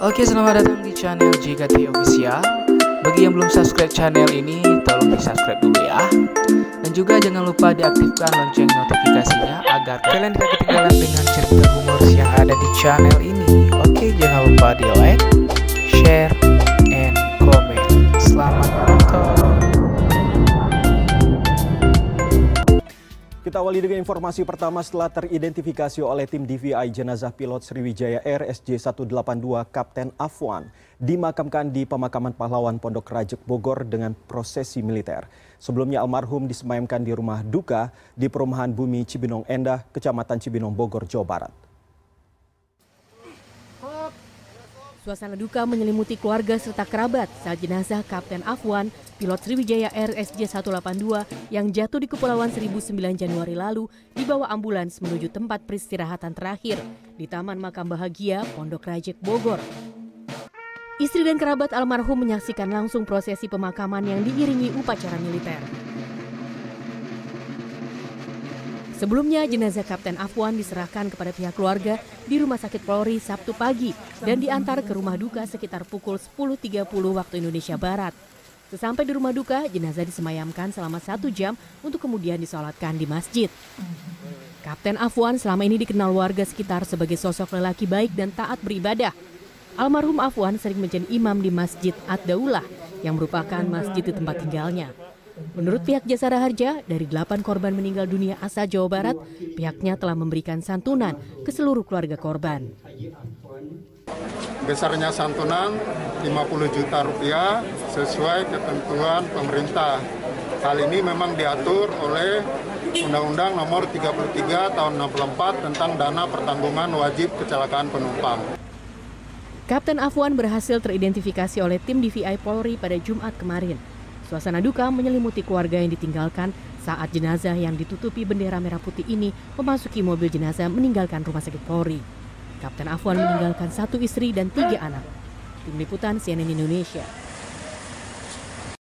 Oke, selamat datang di channel JKT Official. Bagi yang belum subscribe channel ini, tolong di subscribe dulu ya. Dan juga jangan lupa diaktifkan lonceng notifikasinya agar kalian tidak ketinggalan dengan cerita humor yang ada di channel ini. Oke, jangan lupa di like, share, and comment. Selamat menonton. Kita awali dengan informasi pertama. Setelah teridentifikasi oleh tim DVI, jenazah pilot Sriwijaya Air SJ182 Kapten Afwan dimakamkan di pemakaman pahlawan Pondok Rajek Bogor dengan prosesi militer. Sebelumnya almarhum disemayamkan di rumah duka di Perumahan Bumi Cibinong Endah, Kecamatan Cibinong, Bogor, Jawa Barat. Suasana duka menyelimuti keluarga serta kerabat saat jenazah Kapten Afwan, pilot Sriwijaya Air SJ182 yang jatuh di Kepulauan Seribu 9 Januari lalu dibawa ambulans menuju tempat peristirahatan terakhir di Taman Makam Bahagia, Pondok Rajek, Bogor. Istri dan kerabat almarhum menyaksikan langsung prosesi pemakaman yang diiringi upacara militer. Sebelumnya, jenazah Kapten Afwan diserahkan kepada pihak keluarga di Rumah Sakit Polri Sabtu pagi dan diantar ke rumah duka sekitar pukul 10.30 waktu Indonesia Barat. Sesampai di rumah duka, jenazah disemayamkan selama 1 jam untuk kemudian disolatkan di masjid. Kapten Afwan selama ini dikenal warga sekitar sebagai sosok lelaki baik dan taat beribadah. Almarhum Afwan sering menjadi imam di Masjid Ad-Daulah yang merupakan masjid di tempat tinggalnya. Menurut pihak Jasara Harja, dari 8 korban meninggal dunia asal Jawa Barat, pihaknya telah memberikan santunan ke seluruh keluarga korban. Besarnya santunan 50 juta rupiah sesuai ketentuan pemerintah. Hal ini memang diatur oleh Undang-Undang Nomor 33 Tahun 64 tentang dana pertanggungan wajib kecelakaan penumpang. Kapten Afwan berhasil teridentifikasi oleh tim DVI Polri pada Jumat kemarin. Suasana duka menyelimuti keluarga yang ditinggalkan saat jenazah yang ditutupi bendera merah putih ini memasuki mobil jenazah meninggalkan Rumah Sakit Polri. Kapten Afwan meninggalkan 1 istri dan 3 anak. Tim Liputan CNN Indonesia.